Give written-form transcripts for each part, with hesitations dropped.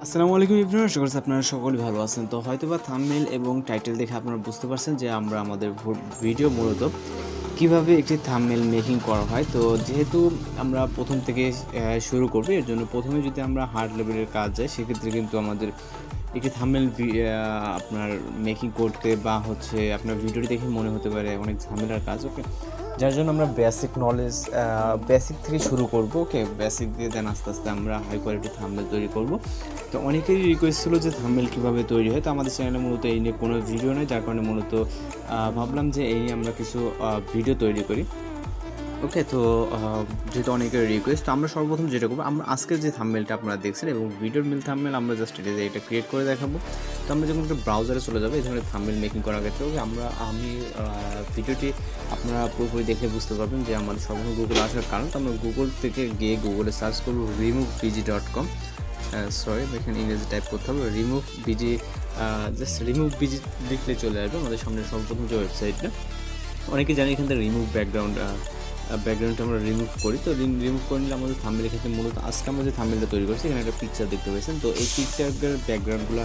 আসসালামু আলাইকুম এভরিওয়ান, আশা করছি আপনারা সকলেই ভালো আছেন। তো হয়তোবা থাম্বনেল এবং টাইটেল দেখে আপনারা বুঝতে পারছেন যে আমরা আমাদের ভিডিও মূলত কিভাবে একটি থাম্বনেল মেকিং করা হয়। তো যেহেতু আমরা প্রথম থেকে শুরু করব, এর জন্য প্রথমে যদি আমরা হার্ড লেভেলের কাজ যাই, সেক্ষেত্রে কিন্তু আমাদের একটি থাম্বনেল আপনার মেকিং করতে বা আপনার ভিডিওটি দেখে মনে হতে পারে অনেক ঝামেলার কাজ। ওকে, যার জন্য আমরা বেসিক থেকে শুরু করব। ওকে, বেসিক দিয়ে দেন আস্তে আস্তে আমরা হাই কোয়ালিটি থাম্বনেল তৈরি করব। তো অনেকেরই রিকোয়েস্ট ছিল যে থাম্বনেল কীভাবে তৈরি হয়। তো আমাদের চ্যানেলে মূলত এই নিয়ে কোনো ভিডিও নেই, যার কারণে মূলত ভাবলাম যে এই নিয়ে আমরা কিছু ভিডিও তৈরি করি। ওকে, তো যেহেতু অনেকের রিকোয়েস্ট, তো আমরা সর্বপ্রথম যেটা করবো, আমরা আজকের যে থাম্বনেলটা আপনারা দেখছেন এবং ভিডিওর মিল থাম্বনেল আমরা জাস্ট এটা ক্রিয়েট করে দেখাবো। তো আমরা যখন একটা ব্রাউজারে চলে যাবো এই ধরনের থাম্বনেল মেকিং করার ক্ষেত্রে, ওকে, আমি ভিডিওটি আপনারা পুরোপুরি দেখে বুঝতে পারবেন যে আমাদের সর্বপ্রথম গুগল আসার কারণ। তো আমরা গুগল থেকে গিয়ে গুগলে সার্চ করবো removebg.com। সরি, এখানে ইংরেজি টাইপ করতে হবে, remove busy. Just remove busy লিখলে চলে আসবে আমাদের সামনে সর্বপ্রথম যে ওয়েবসাইটটা। অনেকে জানি এখান থেকে রিমুভ ব্যাকগ্রাউন্ডটা আমরা রিমুভ করি। তো রিমুভ করে নিলে আমাদের থাম্বনেলের ক্ষেত্রে মূলত আজকে আমরা যে থাম্বনেলটা তৈরি করছি এখানে একটা পিকচার দেখতে পাচ্ছেন। তো এই পিকচারের ব্যাকগ্রাউন্ডগুলো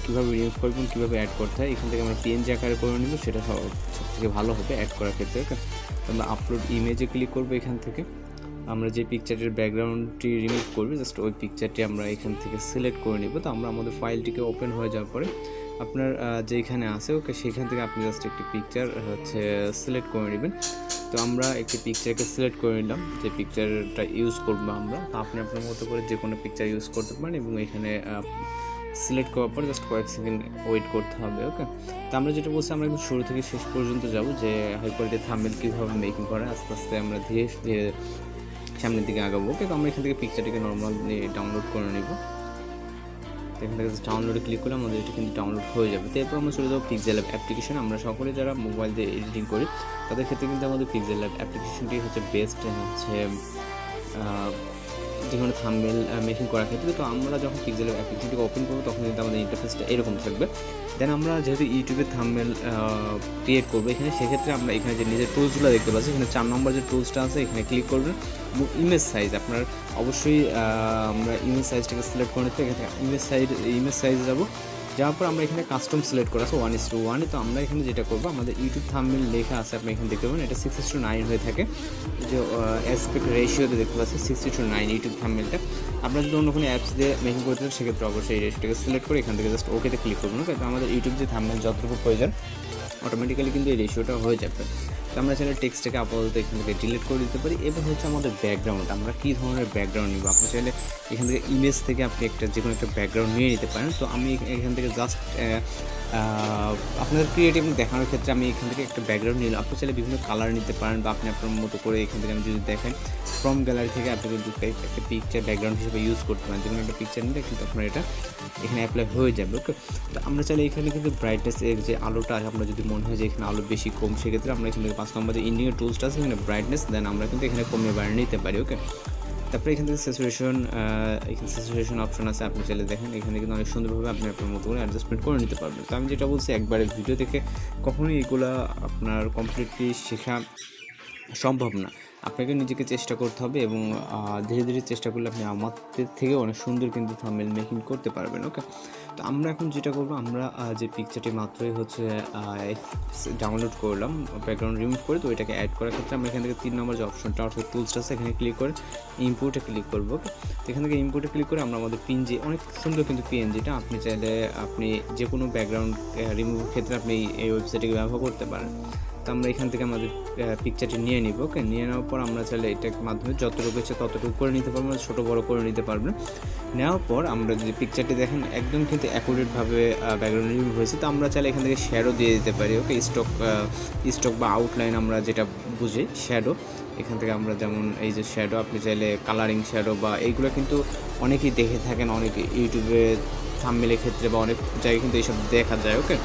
কীভাবে রিমুভ করবেন, কীভাবে অ্যাড করতে হয়, এখান থেকে আমরা পিএনজি আকারে করে নেব, সেটা সব থেকে ভালো হবে অ্যাড করার ক্ষেত্রে। ওকে, তো আমরা আপলোড ইমেজে ক্লিক করবো। এখান থেকে আমরা যে পিকচারের ব্যাকগ্রাউন্ডটি রিমুভ করবো, জাস্ট ওই পিকচারটি আমরা এখান থেকে সিলেক্ট করে নেব। তো আমরা আমাদের ফাইলটিকে ওপেন হয়ে যাওয়ার পরে আপনার যেখানে আছে, ওকে, সেখান থেকে আপনি জাস্ট একটি পিকচার সিলেক্ট করে নেবেন। তো আমরা একটি পিকচারকে সিলেক্ট করে নিলাম, যে পিকচারটা ইউজ করবো আমরা। তো আপনি আপনার মতো করে যে কোনো পিকচার ইউজ করতে পারেন এবং এখানে সিলেক্ট করার পর জাস্ট কয়েক সেকেন্ড ওয়েট করতে হবে। ওকে, তো আমরা যেটা বলছি, আমরা একদম শুরু থেকে শেষ পর্যন্ত যাব, যে হাই কোয়ালিটি থাম্বনেল কীভাবে মেকিং করে আস্তে আস্তে আমরা ধীরে ধীরে সামনের দিকে আগাবো। ওকে, তো আমরা এখান থেকে পিকচারটিকে নর্মালি ডাউনলোড করে নিব। এখান থেকে ডাউনলোডে ক্লিক করলে আমাদের এটা কিন্তু ডাউনলোড হয়ে যাবে। তো এরপর আমরা চলে যাবো Pixellab অ্যাপ্লিকেশন। আমরা সকলে যারা মোবাইল দিয়ে এডিটিং করি তাদের ক্ষেত্রে কিন্তু আমাদের Pixellab অ্যাপ্লিকেশনটি বেস্ট যে কোনো থাম্বনেল মেকিং করার ক্ষেত্রে। তো আমরা যখন Pixellab অ্যাপ্লিকেশনটিকে ওপেন করবো তখন কিন্তু আমাদের ইন্টারফেসটা এরকম থাকবে। দেন আমরা যেহেতু ইউটিউবে থাম্বনেল ক্রিয়েট করবো এখানে, সেক্ষেত্রে আমরা এখানে যে নিজের টুলসগুলো দেখতে পাচ্ছি, এখানে 4 নম্বর যে টুলসটা আছে এখানে ক্লিক করবেন এবং ইমেজ সাইজ আপনার অবশ্যই আমরা ইমেজ সাইজটাকে সিলেক্ট করে নিতে। এখান থেকে ইমেজ সাইজে যাওয়ার পর আমরা এখানে কাস্টম সিলেক্ট করা আছে 1:1। তো আমরা এখানে যেটা করবো, আমাদের ইউটিউব থাম্বনেল লেখা আছে, আপনি এখানে দেখতে পাবেন এটা 6:9 হয়ে থাকে, যে অ্যাসপেক্ট রেশিওতে দেখতে পাচ্ছি 6:9 ইউটিউব থাম্বনেলটা। আপনারা যদি অন্য কোনো অ্যাপস দিয়ে মেকিং করতে চান সেক্ষেত্রে অবশ্যই এই রেশিওটাকে সিলেক্ট করে এখান থেকে জাস্ট ওকেতে ক্লিক করবেন। ওকে, তো আমাদের ইউটিউব যে থাম্বনেল যতটুকু প্রয়োজন অটোমেটিক্যালি কিন্তু এই রেশিওটা হয়ে যাবে। তো আমরা চাইলে টেক্সটটাকে আপাতত এখান থেকে ডিলিট করে দিতে পারি। এবার আমাদের ব্যাকগ্রাউন্ড, আমরা কী ধরনের ব্যাকগ্রাউন্ড নিব। আপনি চাইলে এখান থেকে ইমেজ থেকে আপনি যে কোনো একটা ব্যাকগ্রাউন্ড নিয়ে নিতে পারেন। তো আমি এখান থেকে জাস্ট আপনাদের ক্রিয়েটিভ দেখানোর ক্ষেত্রে আমি এখান থেকে একটা ব্যাকগ্রাউন্ড নিলাম। আপনি চাইলে বিভিন্ন কালার নিতে পারেন বা আপনি আপনার মতো করে এখান থেকে আমি যদি দেখেন ফ্রম গ্যালারি থেকে আপনি কিন্তু একটা পিকচার ব্যাকগ্রাউন্ড হিসেবে ইউজ করতে পারেন। যে কোনো একটা পিকচার নিলে কিন্তু আপনার এটা এখানে অ্যাপ্লাই হয়ে যাবে। ওকে, তো আমরা চাইলে এখানে কিন্তু ব্রাইটনেস এর যে আলোটা আপনার যদি মনে হয় যে এখানে আলো বেশি কম, সেক্ষেত্রে আমরা এখান থেকে 5 নম্বর যে ইন্ডিয়ান টুলসটা আছে এখানে ব্রাইটনেস, দেন আমরা কিন্তু এখানে কমিয়ে বাড়িয়ে নিতে পারি। ওকে, তারপরে এখান থেকে স্যাচুরেশন অপশন আছে, আপনি চাইলে দেখেন এখানে কিন্তু অনেক সুন্দরভাবে আপনি আপনার মতো করে অ্যাডজাস্টমেন্ট করে নিতে পারবেন। তো আমি যেটা বলছি, একবারে ভিডিও দেখে কখনোই এগুলা আপনার কমপ্লিটলি শেখা সম্ভব না। আপনাকে নিজেকে চেষ্টা করতে হবে এবং ধীরে ধীরে চেষ্টা করলে আপনি আমাদের থেকে অনেক সুন্দর কিন্তু থাম্বনেল মেকিং করতে পারবেন। ওকে, তো আমরা এখন যেটা করবো, আমরা যে পিকচারটি মাত্রই ডাউনলোড করলাম ব্যাকগ্রাউন্ড রিমুভ করে, তো এটাকে অ্যাড করার ক্ষেত্রে আমরা এখান থেকে 3 নম্বর যে অপশনটা অর্থাৎ টুলসটা আছে এখানে ক্লিক করে ইম্পোর্টে ক্লিক করবো। ওকে, তো এখান থেকে ইম্পোর্টে ক্লিক করে আমরা আমাদের পিএনজি, অনেক সুন্দর কিন্তু পিএনজিটা, আপনি চাইলে আপনি যে কোনো ব্যাকগ্রাউন্ড রিমুভের ক্ষেত্রে আপনি এই ওয়েবসাইটটিকে ব্যবহার করতে পারেন। তো আমরা এখান থেকে আমাদের পিকচারটি নিয়ে নিব। ওকে, নিয়ে নেওয়ার পর আমরা চাইলে এটার মাধ্যমে যতটুকু ইচ্ছে ততটুকু করে নিতে পারবো, ছোটো বড়ো করে নিতে পারবেন। নেওয়ার পর আমরা যে পিকচারটি দেখেন একদম কিন্তু অ্যাকুরেটভাবে ব্যাকগ্রাউন্ড রিমুভ হয়েছে। তো আমরা চাইলে এখান থেকে শ্যাডো দিয়ে দিতে পারি। ওকে, স্টক বা আউটলাইন আমরা যেটা বুঝি শ্যাডো, এখান থেকে আমরা যেমন এই যে শ্যাডো, আপনি চাইলে কালারিং শ্যাডো বা এইগুলো কিন্তু অনেকেই দেখে থাকেন, অনেক ইউটিউবে থাম্বনেলের ক্ষেত্রে বা অনেক জায়গায় কিন্তু এইসব দেখা যায়। ওকে,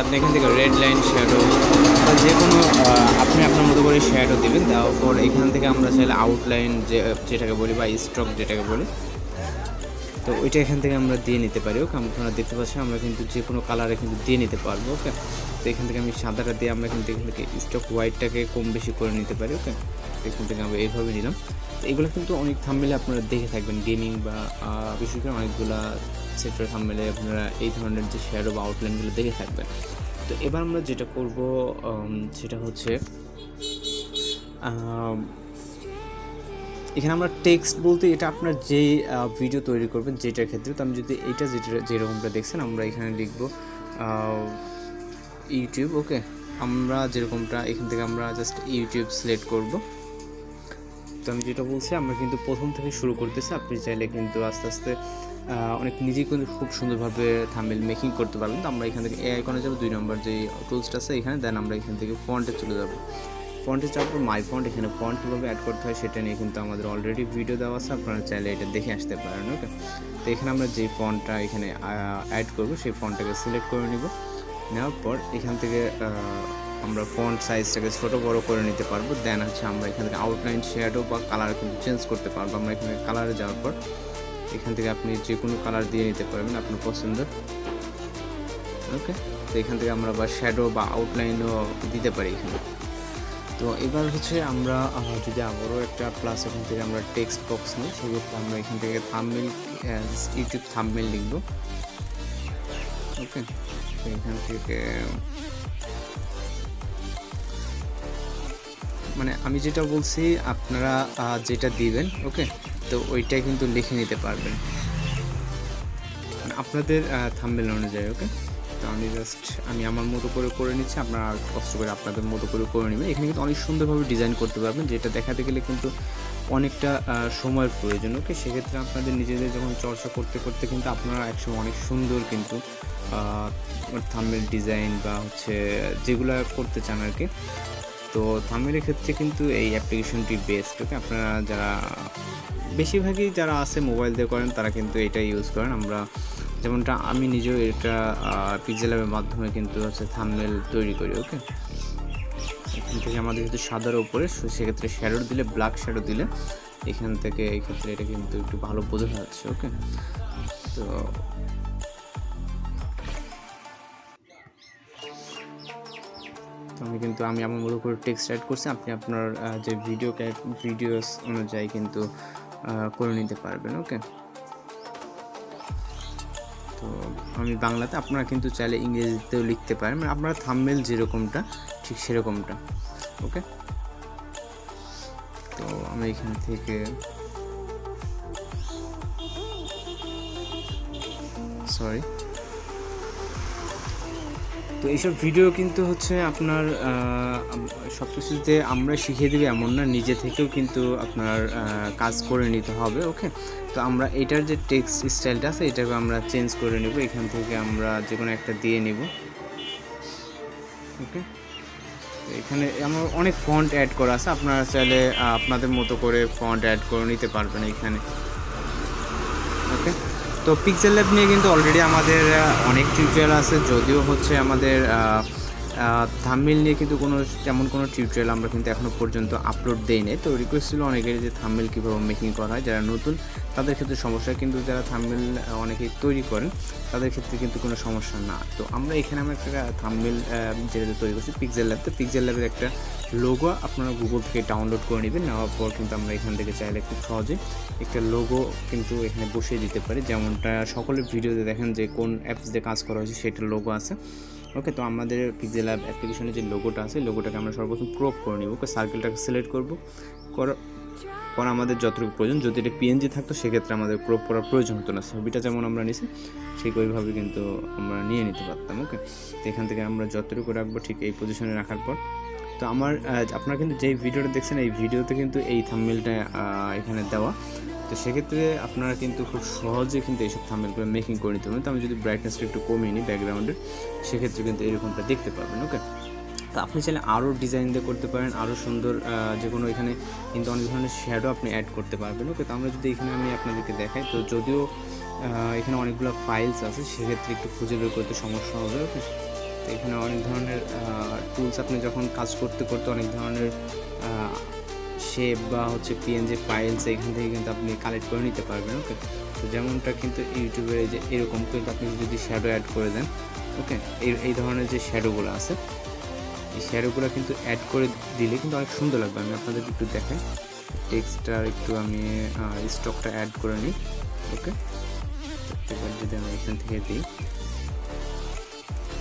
আপনি এখান থেকে রেড লাইন শ্যাডো বা যে কোনো আপনি আপনার মতো করে শ্যাডো দেবেন। দেওয়ার পর এখান থেকে আমরা চাইলে আউটলাইন যেটাকে বলি বা স্ট্রোক যেটাকে বলি, তো ওইটা এখান থেকে আমরা দিয়ে নিতে পারি। ওকে, আপনারা দেখতে পাচ্ছেন আমরা কিন্তু যে কোনো কালারে কিন্তু দিয়ে নিতে পারবো। ওকে, তো এখান থেকে আমি সাদাটা দিয়ে আমরা কিন্তু এখান থেকে স্ট্রোক হোয়াইটটাকে কম বেশি করে নিতে পারি। ওকে, এখান থেকে আমরা এইভাবে নিলাম। এগুলো কিন্তু অনেক থাম্বনেলে আপনারা দেখে থাকবেন, গেমিং বা বিশেষ করে অনেকগুলা সেক্টর থাম্বনেলে আপনারা এই ধরনের যে শ্যাডো বা আউটলাইনগুলো দেখে থাকবেন। তো এবার আমরা যেটা করব সেটা হচ্ছে এখানে আমরা টেক্সট বলতে এটা আপনার যেই ভিডিও তৈরি করবেন যেটার ক্ষেত্রে, তো আমি যদি এইটা যেরকমটা দেখছেন আমরা এখানে লিখব ইউটিউব। ওকে, আমরা যেরকমটা এখান থেকে আমরা জাস্ট ইউটিউব সিলেক্ট করব। তো আমি যেটা বলছি আমরা কিন্তু প্রথম থেকে শুরু করতেছি, আপনি চাইলে কিন্তু আস্তে আস্তে অনেক নিজেই কিন্তু খুব সুন্দরভাবে থাম্বনেল মেকিং করতে পারবেন। তো আমরা এখান থেকে এ আইকনে যাবো, 2 নম্বর যে টুলসটা আছে এখানে, দেন আমরা এখান থেকে ফন্টে চলে যাব। ফন্টে যাওয়ার পর মাই ফন্ট, এখানে ফন্ট কীভাবে অ্যাড করতে হয় সেটা নিয়ে কিন্তু আমাদের অলরেডি ভিডিও দেওয়া আছে, আপনারা চাইলে এটা দেখে আসতে পারেন। ওকে, তো এখানে আমরা যে ফন্টটা এখানে অ্যাড করব সেই ফন্টটাকে সিলেক্ট করে নিব। নেওয়ার পর এখান থেকে আমরা ফন্ট সাইজটাকে ছোটো বড় করে নিতে পারবো। দেন হচ্ছে আমরা এখান থেকে আউটলাইন, শ্যাডো বা কালার কিন্তু চেঞ্জ করতে পারবো। আমরা এখানে কালারে যাওয়ার পর এখান থেকে আপনি যে কোনো কালার দিয়ে নিতে পারবেন আপনার পছন্দের। ওকে, তো এখান থেকে আমরা বা শ্যাডো বা আউটলাইনও দিতে পারি এখানে। তো এবার হচ্ছে আমরা যদি আবারও একটা প্লাস এখান থেকে আমরা টেক্সট বক্স নিই, সেক্ষেত্রে আমরা এখান থেকে থাম্বনেল, ইউটিউব থাম্বনেল লিখব। ওকে, তো এখান থেকে মানে আমি যেটা বলছি আপনারা যেটা দিবেন, ওকে, তো ওইটাই কিন্তু লিখে নিতে পারবেন মানে আপনাদের থাম্বনেল অনুযায়ী। ওকে, তো আমি আমার মতো করে নিচ্ছি, আপনারা কষ্ট করে আপনাদের মতো করে নেবেন। এখানে কিন্তু অনেক সুন্দরভাবে ডিজাইন করতে পারবেন, যেটা দেখাতে গেলে কিন্তু অনেকটা সময়ের প্রয়োজন। ওকে, সেক্ষেত্রে আপনাদের নিজেদের যখন চর্চা করতে করতে কিন্তু আপনারা একসময় অনেক সুন্দর কিন্তু থাম্বনেল ডিজাইন বা হচ্ছে যেগুলো করতে চান আর কি। তো থাম্বনেলের ক্ষেত্রে কিন্তু এই অ্যাপ্লিকেশনটি বেস্ট। ওকে, আপনারা যারা বেশিরভাগই যারা আছে মোবাইল দিয়ে করেন তারা কিন্তু এটা ইউজ করেন। আমরা যেমনটা আমি নিজেও এটা পিক্সেলঅ্যাপের মাধ্যমে কিন্তু হচ্ছে থাম্বনেল তৈরি করি। ওকে, এখান থেকে আমাদের যেহেতু সাদার উপরে, সেক্ষেত্রে শ্যাডো দিলে, ব্ল্যাক শ্যাডো দিলে এখান থেকে এই ক্ষেত্রে এটা কিন্তু একটু ভালো বোঝা যাচ্ছে। ওকে, তো আমি আমার মতো করে টেক্সট অ্যাড করছি, আপনি আপনার যে ভিডিওস অনুযায়ী কিন্তু করে নিতে পারবেন। ওকে, তো আমি বাংলাতে, আপনারা কিন্তু চাইলে ইংরেজিতেও লিখতে পারেন, মানে আপনার থাম্বনেল যেরকমটা ঠিক সেরকমটা। ওকে, তো আমি এখান থেকে তো এইসব ভিডিও কিন্তু হচ্ছে আপনার সব কিছুতে আমরা শিখিয়ে দেবে এমন না, নিজে থেকেও কিন্তু আপনার কাজ করে নিতে হবে। ওকে, তো আমরা এটার যে টেক্সট স্টাইলটা আছে এটাকে আমরা চেঞ্জ করে নেব, এখান থেকে আমরা যে কোনো একটা দিয়ে নিব। ওকে, এখানে আমার অনেক ফন্ট অ্যাড করা আছে, আপনারা চাইলে আপনাদের মতো করে ফন্ট অ্যাড করে নিতে পারবেন এখানে। ওকে, তো পিক্সেলল্যাব নিয়ে কিন্তু অলরেডি আমাদের অনেক টিউটোরিয়াল আছে, যদিও হচ্ছে আমাদের থাম্বনেল নিয়ে কিন্তু তেমন কোনো টিউটোরিয়াল আমরা কিন্তু এখনও পর্যন্ত আপলোড দেই নাই। তো রিকোয়েস্ট ছিল অনেকের যে থাম্বনেল কীভাবে মেকিং করা হয়, যারা নতুন তাদের ক্ষেত্রে সমস্যা, কিন্তু যারা থাম্বনেল অনেকেই তৈরি করেন তাদের ক্ষেত্রে কিন্তু কোনো সমস্যা না। তো আমরা এখানে একটা থাম্বনেল যেটা তৈরি করছি পিক্সেলল্যাব, তো পিক্সেলল্যাবের একটা লোগো আপনারা গুগল থেকে ডাউনলোড করে নেবেন। নেওয়ার পর কিন্তু আমরা এখান থেকে চাইলে খুব সহজে একটা লোগো কিন্তু এখানে বসিয়ে দিতে পারি, যেমনটা সকলের ভিডিওতে দেখেন যে কোন অ্যাপস দিয়ে কাজ করা হয়েছে সেটার লোগো আছে। ওকে, তো আমাদের পিক্সেলল্যাব অ্যাপ্লিকেশনের যে লোগোটা আছে লোগোটাকে আমরা সর্বপ্রথম ক্রপ করে নিব। ওকে, সার্কেলটাকে সিলেক্ট করব, পর আমাদের যতটুকু প্রয়োজন, যদি এটা পিএনজি থাকতো সেক্ষেত্রে আমাদের ক্রপ করার প্রয়োজন হতো না, ছবিটা যেমন আমরা নিছি ঠিক ওইভাবে কিন্তু আমরা নিয়ে নিতে পারতাম। ওকে, তো এখান থেকে আমরা যতটুকু রাখবো ঠিক এই পজিশনে রাখার পর, তো আপনারা কিন্তু যেই ভিডিওটা দেখছেন এই ভিডিওতে কিন্তু এই থাম্বনেলটা এখানে দেওয়া, তো সেক্ষেত্রে আপনারা কিন্তু খুব সহজে কিন্তু এইসব থাম্বনেলগুলো মেকিং করে নিতে পারবেন। তো আমি যদি ব্রাইটনেসটা একটু কমিয়ে নিই ব্যাকগ্রাউন্ডের, সেক্ষেত্রে কিন্তু এরকমটা দেখতে পারবেন। ওকে, তো আপনি চাইলে আরও ডিজাইন দিয়ে করতে পারেন, আরও সুন্দর যে কোনো এখানে কিন্তু অনেক ধরনের শ্যাডো আপনি অ্যাড করতে পারবেন। ওকে, তো আমরা যদি এখানে আমি আপনাদেরকে দেখাই, তো যদিও এখানে অনেকগুলো ফাইলস আছে সেক্ষেত্রে একটু খুঁজে বের করতে সমস্যা হবে। ওকে, তো এখানে অনেক ধরনের টুলস, আপনি যখন কাজ করতে করতে অনেক ধরনের শেপ বা হচ্ছে পিএনজি ফাইলস এখান থেকে কিন্তু আপনি কালেক্ট করে নিতে পারবেন। ওকে, তো যেমনটা কিন্তু ইউটিউবে যে এরকম কিন্তু আপনি যদি শ্যাডো অ্যাড করে দেন, ওকে, এই ধরনের যে শ্যাডোগুলো আছে এই শ্যাডোগুলো কিন্তু অ্যাড করে দিলে কিন্তু অনেক সুন্দর লাগবে। আমি আপনাদের একটু দেখাই, টেক্সটটার একটু আমি স্টকটা অ্যাড করে নিই। ওকে, এবার যদি আমি এখান থেকে দিই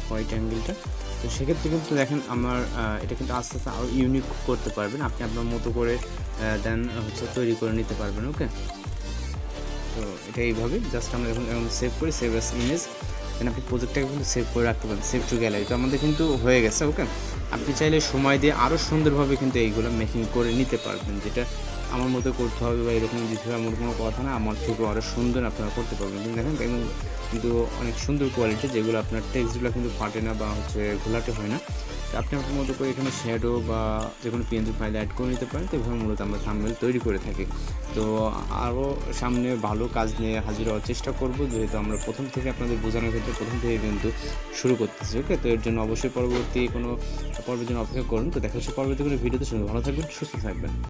হোয়াইট অ্যাঙ্গেলটা, তো সেক্ষেত্রে কিন্তু দেখেন আমার এটা কিন্তু আস্তে আস্তে আরও ইউনিক করতে পারবেন, আপনি আপনার মতো করে দেন হচ্ছে তৈরি করে নিতে পারবেন। ওকে, তো এটা এইভাবে জাস্ট আমরা এখন সেভ করি, সেভ অ্যাজ ইমেজ, দেন আপনি প্রজেক্টটাকে কিন্তু সেভ করে রাখতে পারেন, সেভ টু গ্যালারি। তো আমাদের কিন্তু হয়ে গেছে। ওকে, আপনি চাইলে সময় দিয়ে আরও সুন্দরভাবে কিন্তু এইগুলো মেকিং করে নিতে পারবেন, যেটা আমার মতো করতে হবে বা এরকম দিতে হবে এমন কোনো কথা না, আমার থেকেও আরও সুন্দর আপনারা করতে পারবেন। কিন্তু দেখেন কিন্তু অনেক সুন্দর কোয়ালিটি, যেগুলো আপনার টেক্সটগুলো কিন্তু ফাটে না বা হচ্ছে ঘোলাটে হয় না। তো আপনি আপনার মতো করে এখানে শ্যাডো বা যে কোনো পিএনজি ফাইল অ্যাড করে নিতে পারেন। তো এভাবে মূলত আমরা থাম্বনেল তৈরি করে থাকি। তো আরও সামনে ভালো কাজ নিয়ে হাজির হওয়ার চেষ্টা করব, যেহেতু আমরা প্রথম থেকে আপনাদের বোঝানোর ক্ষেত্রে প্রথম থেকে কিন্তু শুরু করতেছি। ওকে, তো এর জন্য অবশ্যই পরবর্তী কোনো পর্বের জন্য অপেক্ষা করুন। তো দেখা হচ্ছে পরবর্তী কোনো ভিডিওতে। শুনে ভালো থাকবেন, সুস্থ থাকবেন।